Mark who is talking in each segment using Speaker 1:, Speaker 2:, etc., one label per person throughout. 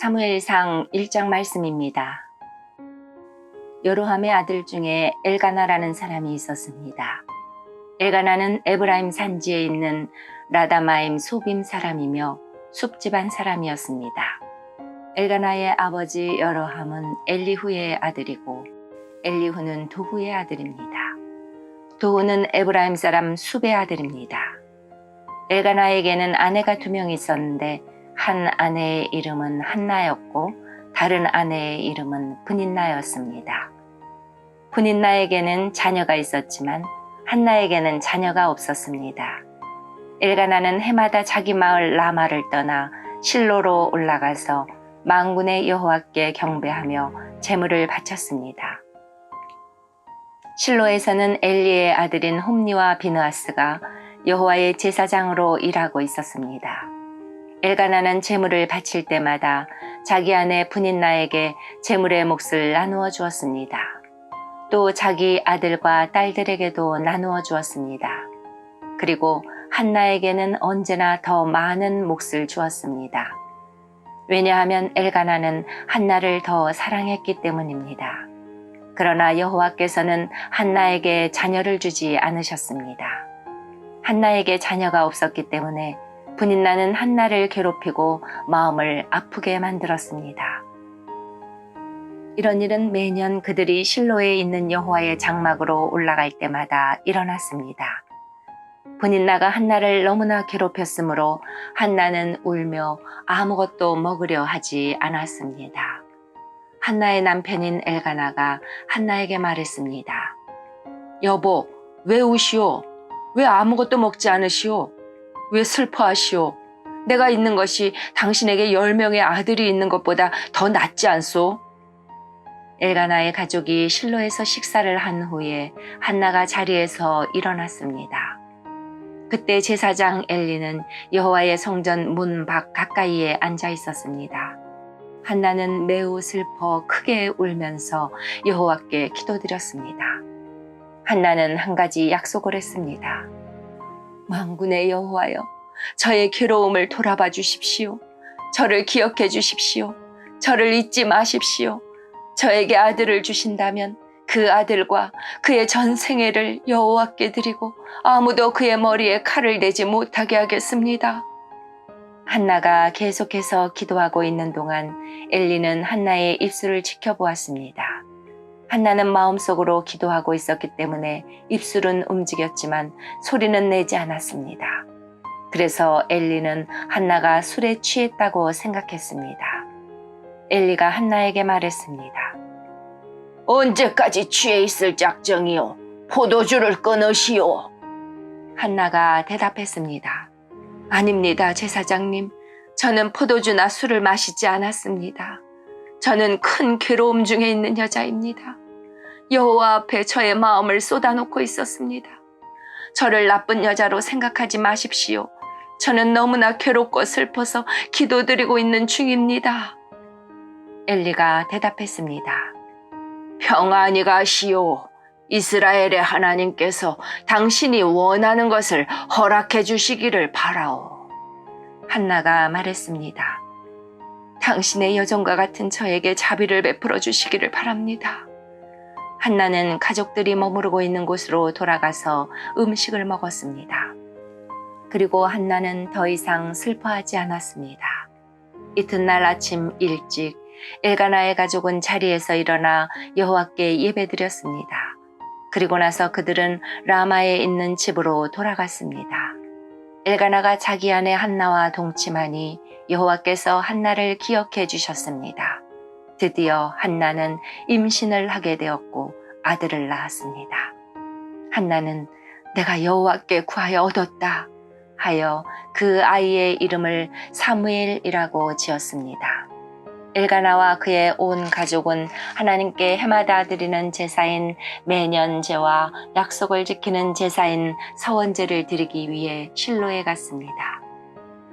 Speaker 1: 사무엘상 1장 말씀입니다. 여로함의 아들 중에 엘가나라는 사람이 있었습니다. 엘가나는 에브라임 산지에 있는 라다마임 소빔 사람이며 숲집안 사람이었습니다. 엘가나의 아버지 여로함은 엘리후의 아들이고 엘리후는 도후의 아들입니다. 도후는 에브라임 사람 숲의 아들입니다. 엘가나에게는 아내가 2명 있었는데 한 아내의 이름은 한나였고 다른 아내의 이름은 브닌나였습니다. 브닌나에게는 자녀가 있었지만 한나에게는 자녀가 없었습니다. 엘가나는 해마다 자기 마을 라마를 떠나 실로로 올라가서 만군의 여호와께 경배하며 제물을 바쳤습니다. 실로에서는 엘리의 아들인 홈니와 비느하스가 여호와의 제사장으로 일하고 있었습니다. 엘가나는 제물을 바칠 때마다 자기 아내 브닌나에게 제물의 몫을 나누어 주었습니다. 또 자기 아들과 딸들에게도 나누어 주었습니다. 그리고 한나에게는 언제나 더 많은 몫을 주었습니다. 왜냐하면 엘가나는 한나를 더 사랑했기 때문입니다. 그러나 여호와께서는 한나에게 자녀를 주지 않으셨습니다. 한나에게 자녀가 없었기 때문에 브닌나는 한나를 괴롭히고 마음을 아프게 만들었습니다. 이런 일은 매년 그들이 실로에 있는 여호와의 장막으로 올라갈 때마다 일어났습니다. 브닌나가 한나를 너무나 괴롭혔으므로 한나는 울며 아무것도 먹으려 하지 않았습니다. 한나의 남편인 엘가나가 한나에게 말했습니다. 여보, 왜 우시오? 왜 아무것도 먹지 않으시오? 왜 슬퍼하시오? 내가 있는 것이 당신에게 10명의 아들이 있는 것보다 더 낫지 않소? 엘가나의 가족이 실로에서 식사를 한 후에 한나가 자리에서 일어났습니다. 그때 제사장 엘리는 여호와의 성전 문 밖 가까이에 앉아 있었습니다. 한나는 매우 슬퍼 크게 울면서 여호와께 기도드렸습니다. 한나는 한 가지 약속을 했습니다. 만군의 여호와여, 저의 괴로움을 돌아봐 주십시오. 저를 기억해 주십시오. 저를 잊지 마십시오. 저에게 아들을 주신다면 그 아들과 그의 전생애를 여호와께 드리고 아무도 그의 머리에 칼을 대지 못하게 하겠습니다. 한나가 계속해서 기도하고 있는 동안 엘리는 한나의 입술을 지켜보았습니다. 한나는 마음속으로 기도하고 있었기 때문에 입술은 움직였지만 소리는 내지 않았습니다. 그래서 엘리는 한나가 술에 취했다고 생각했습니다. 엘리가 한나에게 말했습니다. 언제까지 취해 있을 작정이요? 포도주를 끊으시오. 한나가 대답했습니다. 아닙니다, 제사장님. 저는 포도주나 술을 마시지 않았습니다. 저는 큰 괴로움 중에 있는 여자입니다. 여호와 앞에 저의 마음을 쏟아놓고 있었습니다. 저를 나쁜 여자로 생각하지 마십시오. 저는 너무나 괴롭고 슬퍼서 기도드리고 있는 중입니다. 엘리가 대답했습니다. 평안히 가시오. 이스라엘의 하나님께서 당신이 원하는 것을 허락해 주시기를 바라오. 한나가 말했습니다. 당신의 여종과 같은 저에게 자비를 베풀어 주시기를 바랍니다. 한나는 가족들이 머무르고 있는 곳으로 돌아가서 음식을 먹었습니다. 그리고 한나는 더 이상 슬퍼하지 않았습니다. 이튿날 아침 일찍 엘가나의 가족은 자리에서 일어나 여호와께 예배드렸습니다. 그리고 나서 그들은 라마에 있는 집으로 돌아갔습니다. 엘가나가 자기 아내 한나와 동침하니 여호와께서 한나를 기억해 주셨습니다. 드디어 한나는 임신을 하게 되었고 아들을 낳았습니다. 한나는 내가 여호와께 구하여 얻었다 하여 그 아이의 이름을 사무엘이라고 지었습니다. 엘가나와 그의 온 가족은 하나님께 해마다 드리는 제사인 매년제와 약속을 지키는 제사인 서원제를 드리기 위해 실로에 갔습니다.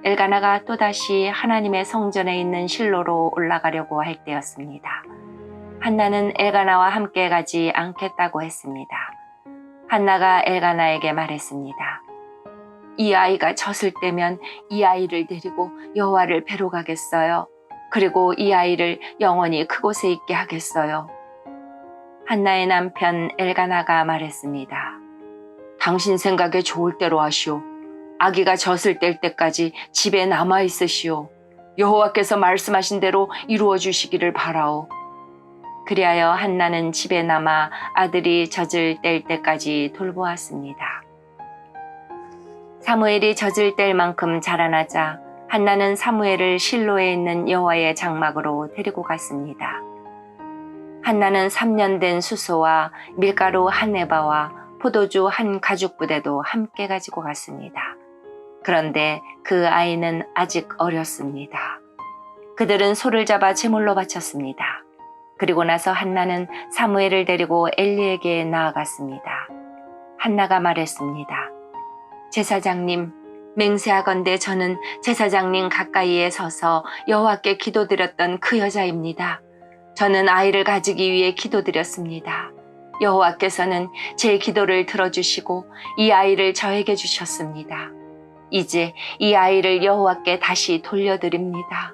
Speaker 1: 엘가나가 또다시 하나님의 성전에 있는 실로로 올라가려고 할 때였습니다. 한나는 엘가나와 함께 가지 않겠다고 했습니다. 한나가 엘가나에게 말했습니다. 이 아이가 젖을 때면 이 아이를 데리고 여호와를 뵈러 가겠어요. 그리고 이 아이를 영원히 그곳에 있게 하겠어요. 한나의 남편 엘가나가 말했습니다. 당신 생각에 좋을 대로 하시오. 아기가 젖을 뗄 때까지 집에 남아 있으시오. 여호와께서 말씀하신 대로 이루어 주시기를 바라오. 그리하여 한나는 집에 남아 아들이 젖을 뗄 때까지 돌보았습니다. 사무엘이 젖을 뗄 만큼 자라나자 한나는 사무엘을 실로에 있는 여호와의 장막으로 데리고 갔습니다. 한나는 3년 된 수소와 밀가루 한 에바와 포도주 한 가죽 부대도 함께 가지고 갔습니다. 그런데 그 아이는 아직 어렸습니다. 그들은 소를 잡아 제물로 바쳤습니다. 그리고 나서 한나는 사무엘을 데리고 엘리에게 나아갔습니다. 한나가 말했습니다. 제사장님, 맹세하건대 저는 제사장님 가까이에 서서 여호와께 기도드렸던 그 여자입니다. 저는 아이를 가지기 위해 기도드렸습니다. 여호와께서는 제 기도를 들어주시고 이 아이를 저에게 주셨습니다. 이제 이 아이를 여호와께 다시 돌려드립니다.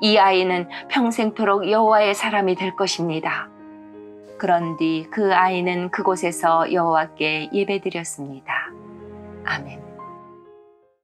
Speaker 1: 이 아이는 평생토록 여호와의 사람이 될 것입니다. 그런 뒤 그 아이는 그곳에서 여호와께 예배드렸습니다. 아멘.